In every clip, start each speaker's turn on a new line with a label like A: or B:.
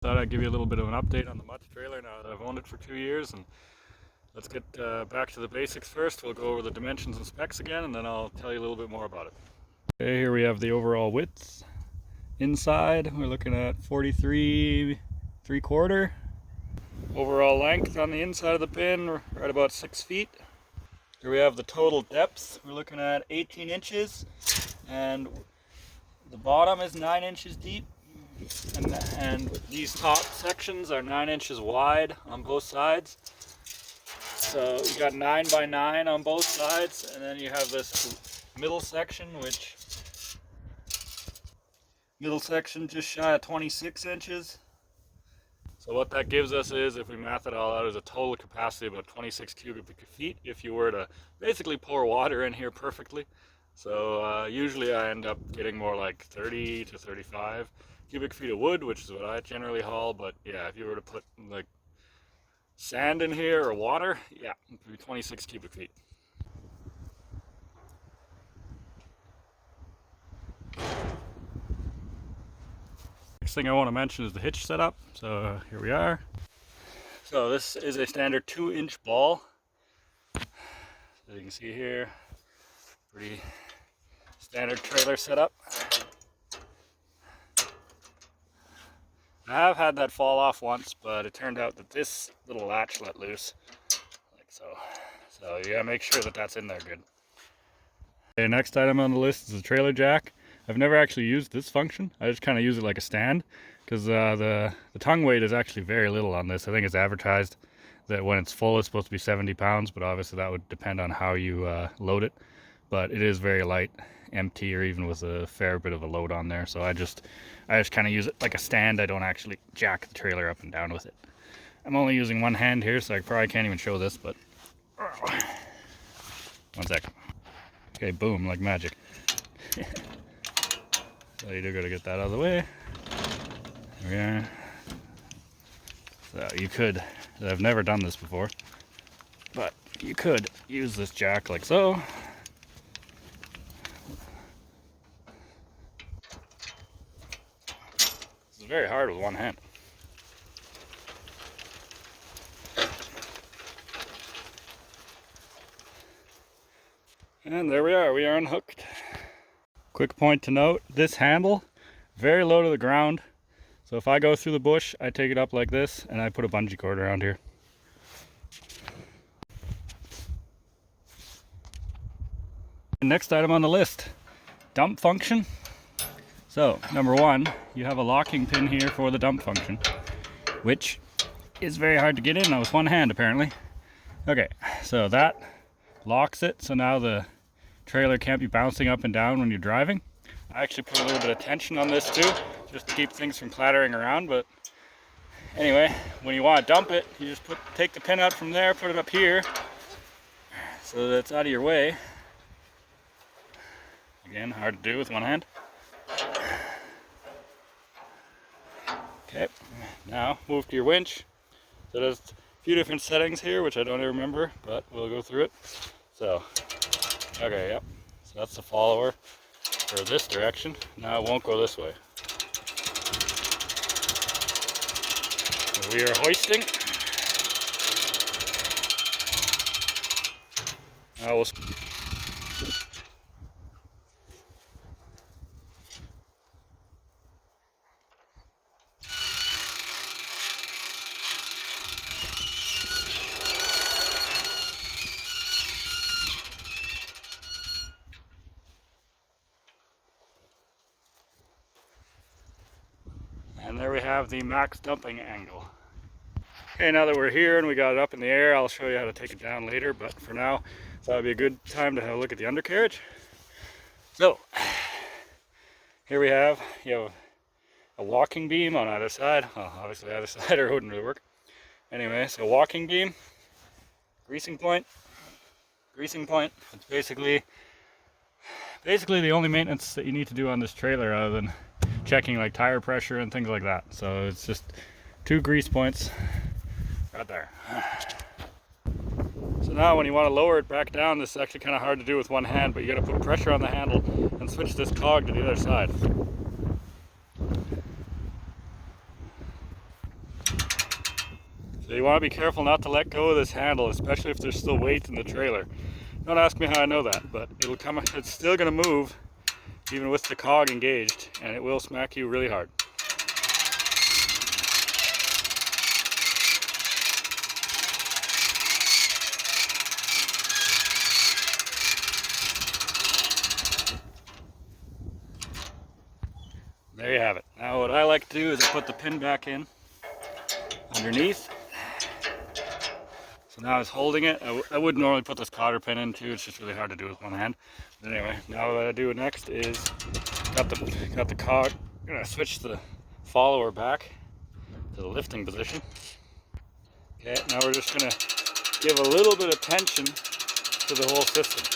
A: Thought I'd give you a little bit of an update on the MUTS trailer now that I've owned it for 2 years, and let's get back to the basics first. We'll go over the dimensions and specs again, and then I'll tell you a little bit more about it. Okay, here we have the overall width. Inside, we're looking at 43.75. Overall length on the inside of the bin, right about 6 feet. Here we have the total depth. We're looking at 18 inches, and the bottom is 9 inches deep. And these top sections are 9 inches wide on both sides. So you got 9 by 9 on both sides, and then you have this middle section, which just shy of 26 inches. So what that gives us is, if we math it all out, is a total capacity of about 26 cubic feet if you were to basically pour water in here perfectly. So usually I end up getting more like 30 to 35 cubic feet of wood, which is what I generally haul. But yeah, if you were to put like sand in here or water, yeah, it would be 26 cubic feet. Next thing I want to mention is the hitch setup. So here we are. So this is a standard 2-inch ball. So you can see here, pretty standard trailer setup. I have had that fall off once, but it turned out that this little latch let loose, like so. So you gotta make sure that that's in there good. Okay, next item on the list is the trailer jack. I've never actually used this function. I just kind of use it like a stand, because the tongue weight is actually very little on this. I think it's advertised that when it's full it's supposed to be 70 pounds, but obviously that would depend on how you load it. But it is very light, empty, or even with a fair bit of a load on there. So I just kind of use it like a stand. I don't actually jack the trailer up and down with it. I'm only using one hand here, so I probably can't even show this, but one sec. Okay, boom, like magic. So you do gotta get that out of the way. There we are. So you could, I've never done this before, but you could use this jack like so. It's very hard with one hand. And there we are unhooked. Quick point to note, this handle, very low to the ground. So if I go through the bush, I take it up like this, and I put a bungee cord around here. Next item on the list, dump function. So, number one, you have a locking pin here for the dump function, which is very hard to get in with one hand apparently. Okay, so that locks it, so now the trailer can't be bouncing up and down when you're driving. I actually put a little bit of tension on this too, just to keep things from clattering around. But anyway, when you want to dump it, you just take the pin out from there, put it up here, so that it's out of your way. Again, hard to do with one hand. Okay, now move to your winch. So there's a few different settings here, which I don't even remember, but we'll go through it. So, okay, yep. So that's the follower for this direction. Now it won't go this way. So we are hoisting. Now we'll and there we have the max dumping angle. Okay, now that we're here and we got it up in the air, I'll show you how to take it down later, but for now, thought it'd be a good time to have a look at the undercarriage. So, here you have a walking beam on either side. Well, obviously either side or it wouldn't really work. Anyway, so walking beam, greasing point. It's basically the only maintenance that you need to do on this trailer other than checking like tire pressure and things like that. So it's just 2 grease points right there. So now when you want to lower it back down, this is actually kind of hard to do with one hand, but you got to put pressure on the handle and switch this cog to the other side. So you want to be careful not to let go of this handle, especially if there's still weight in the trailer. Don't ask me how I know that, but it's still going to move even with the cog engaged, and it will smack you really hard. There you have it. Now what I like to do is I put the pin back in underneath. So now it's holding it. I would normally put this cotter pin in too, it's just really hard to do with one hand. But anyway, now what I do next is got the cog. I'm gonna switch the follower back to the lifting position. Okay, now we're just gonna give a little bit of tension to the whole system.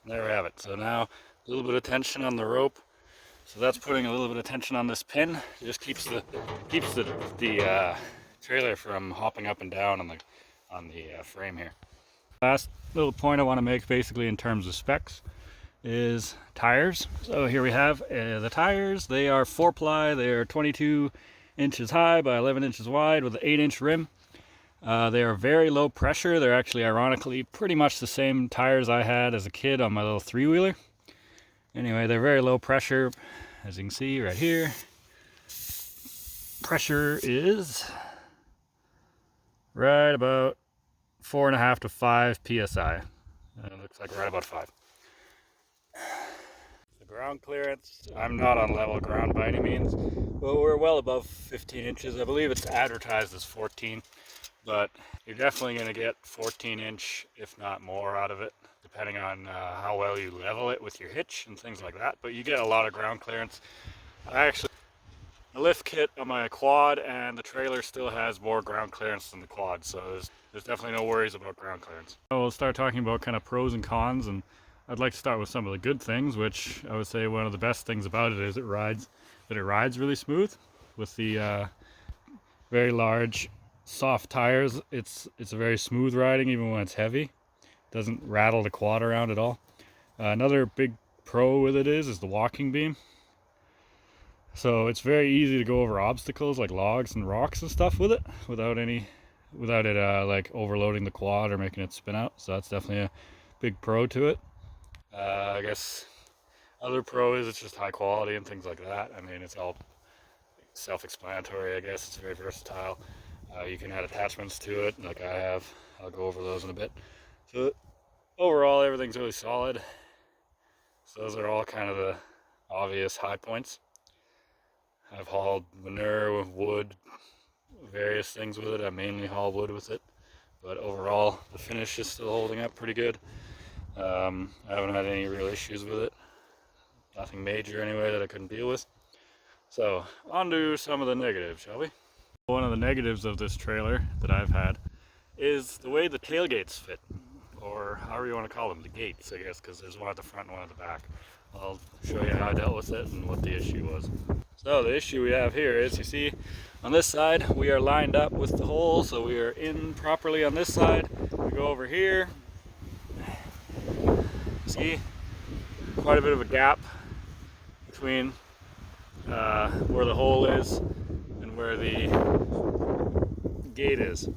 A: There we have it. So now a little bit of tension on the rope. So that's putting a little bit of tension on this pin. It just keeps the trailer from hopping up and down on the frame here. Last little point I want to make, basically in terms of specs, is tires. So here we have the tires. They are 4-ply. They are 22 inches high by 11 inches wide with an 8-inch rim. They are very low pressure. They're actually, ironically, pretty much the same tires I had as a kid on my little 3-wheeler. Anyway, they're very low pressure, as you can see right here. Pressure is right about 4.5 to 5 psi. It looks like right about 5. The ground clearance, I'm not on level ground by any means, but we're well above 15 inches. I believe it's advertised as 14. But you're definitely going to get 14-inch, if not more, out of it, depending on how well you level it with your hitch and things like that. But you get a lot of ground clearance. The lift kit on my quad and the trailer still has more ground clearance than the quad, so there's definitely no worries about ground clearance. So we'll start talking about kind of pros and cons, and I'd like to start with some of the good things, which I would say one of the best things about it is it rides really smooth with the very large soft tires. It's a very smooth riding even when it's heavy. Doesn't rattle the quad around at all. Another big pro with it is the walking beam. So it's very easy to go over obstacles like logs and rocks and stuff with it without it like overloading the quad or making it spin out. So that's definitely a big pro to it. I guess other pro is it's just high quality and things like that. I mean, it's all self-explanatory, I guess. It's very versatile. You can add attachments to it like I have. I'll go over those in a bit. So overall, everything's really solid. So those are all kind of the obvious high points. I've hauled manure, wood, various things with it. I mainly haul wood with it. But overall, the finish is still holding up pretty good. I haven't had any real issues with it. Nothing major anyway that I couldn't deal with. So on to some of the negatives, shall we? One of the negatives of this trailer that I've had is the way the tailgates fit, or however you want to call them, the gates, I guess, because there's one at the front and one at the back. I'll show you how I dealt with it and what the issue was. So the issue we have here is, you see, on this side we are lined up with the hole, so we are in properly on this side. We go over here, see, quite a bit of a gap between where the hole is and where the gate is.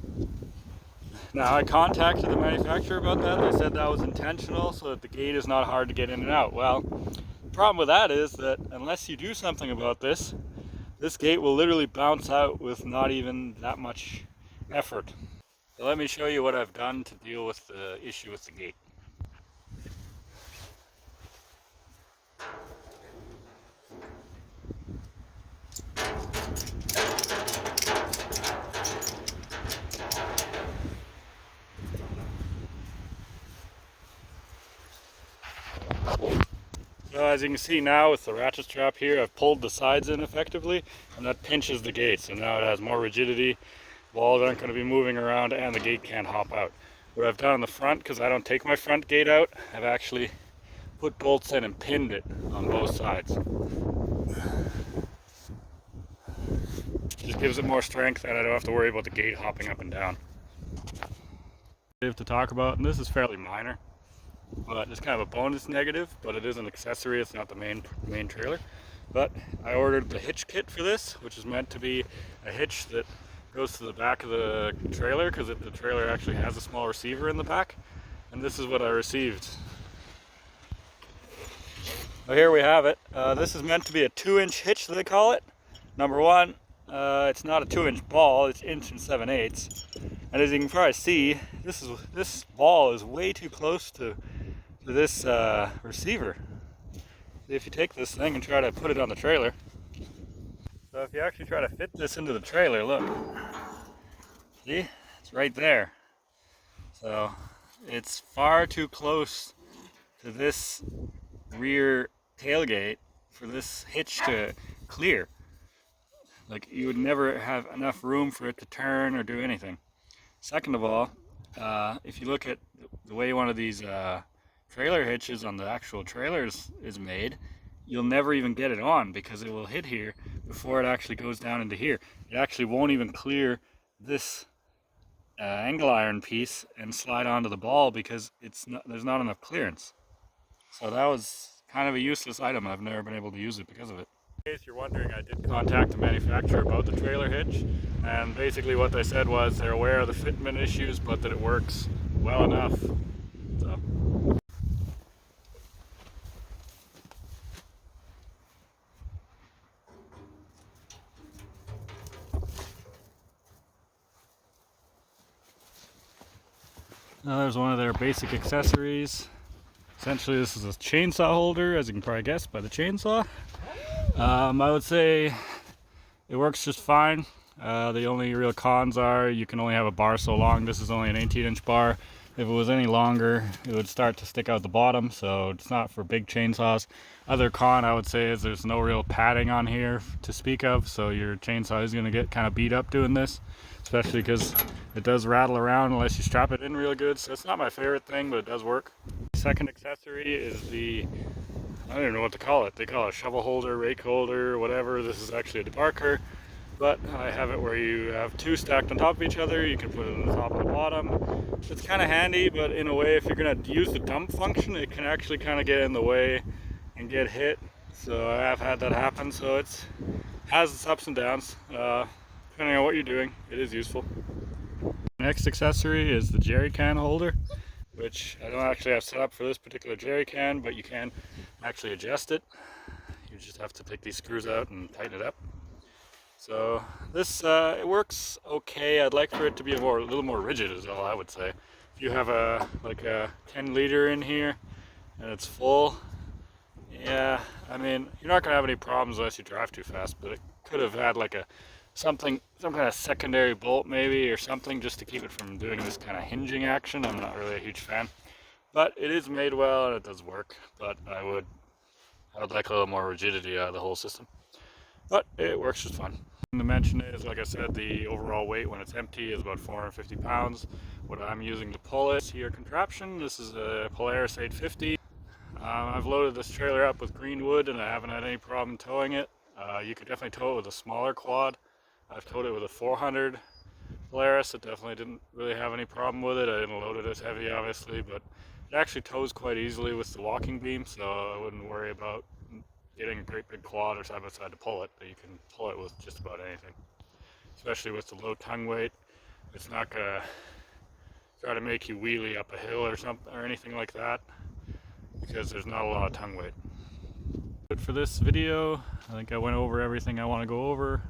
A: Now I contacted the manufacturer about that. They said that was intentional so that the gate is not hard to get in and out. Well, the problem with that is that unless you do something about this gate will literally bounce out with not even that much effort. So let me show you what I've done to deal with the issue with the gate. So as you can see now with the ratchet strap here, I've pulled the sides in effectively, and that pinches the gate. So now it has more rigidity, walls aren't going to be moving around, and the gate can't hop out. What I've done on the front, because I don't take my front gate out, I've actually put bolts in and pinned it on both sides. Just gives it more strength, and I don't have to worry about the gate hopping up and down. To talk about, and this is fairly minor, but it's kind of a bonus negative, but it is an accessory. It's not the main trailer. But I ordered the hitch kit for this, which is meant to be a hitch that goes to the back of the trailer, because the trailer actually has a small receiver in the back. And this is what I received. So here we have it. This is meant to be a 2-inch hitch, they call it. Number one, it's not a 2-inch ball, it's 1 7/8. And as you can probably see, this ball is way too close to this receiver. If you take this thing and try to put it on the trailer, so if you actually try to fit this into the trailer, look, see, it's right there. So it's far too close to this rear tailgate for this hitch to clear. Like, you would never have enough room for it to turn or do anything. Second of all, if you look at the way one of these trailer hitches on the actual trailers is made, you'll never even get it on, because it will hit here before it actually goes down into here. It actually won't even clear this angle iron piece and slide onto the ball, because there's not enough clearance. So that was kind of a useless item. I've never been able to use it because of it. In case you're wondering, I did contact the manufacturer about the trailer hitch, and basically what they said was they're aware of the fitment issues, but that it works well enough. So. Now there's one of their basic accessories. Essentially, this is a chainsaw holder, as you can probably guess by the chainsaw. I would say it works just fine. The only real cons are you can only have a bar so long. This is only an 18-inch bar. If it was any longer, it would start to stick out the bottom, so it's not for big chainsaws. Other con I would say is there's no real padding on here to speak of, so your chainsaw is going to get kind of beat up doing this, especially because it does rattle around unless you strap it in real good. So it's not my favorite thing, but it does work. Second accessory is I don't even know what to call it. They call it a shovel holder, rake holder, whatever. This is actually a debarker, but I have it where you have two stacked on top of each other. You can put it on the top and the bottom. It's kind of handy, but in a way, if you're going to use the dump function, it can actually kind of get in the way and get hit. So I have had that happen. So it has its ups and downs. Depending on what you're doing, it is useful. Next accessory is the jerry can holder, which I don't actually have set up for this particular jerry can, but you can actually adjust it. You just have to take these screws out and tighten it up. So this it works okay. I'd like for it to be a little more rigid, is all I would say. If you have a 10 liter in here and it's full, yeah, I mean, you're not gonna have any problems unless you drive too fast, but it could have had like some kind of secondary bolt maybe, or something, just to keep it from doing this kind of hinging action. I'm not really a huge fan, but it is made well and it does work. But I would like a little more rigidity out of the whole system, but it works just fine. To mention is, like I said, the overall weight when it's empty is about 450 pounds. What I'm using to pull it here contraption, this is a Polaris 850. I've loaded this trailer up with green wood and I haven't had any problem towing it. You could definitely tow it with a smaller quad. I've towed it with a 400 Polaris. It definitely didn't really have any problem with it. I didn't load it as heavy, obviously, but it actually tows quite easily with the walking beam, so I wouldn't worry about getting a great big quad or side by side to pull it. You can pull it with just about anything, especially with the low tongue weight. It's not gonna try to make you wheelie up a hill or something or anything like that, because there's not a lot of tongue weight. Good for this video. I think I went over everything I want to go over.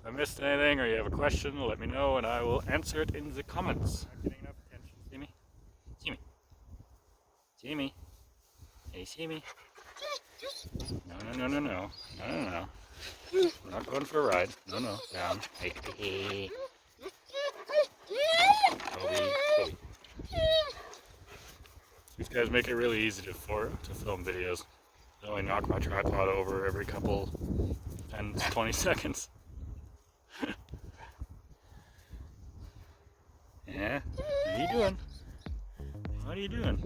A: If I missed anything or you have a question, let me know and I will answer it in the comments. Not getting enough attention. See me? See me? See me? Hey, see me? No. We're not going for a ride. No. Down. Hey. Toby. These guys make it really easy to film videos. I only knock my tripod over every couple 10-20 seconds. Yeah? What are you doing?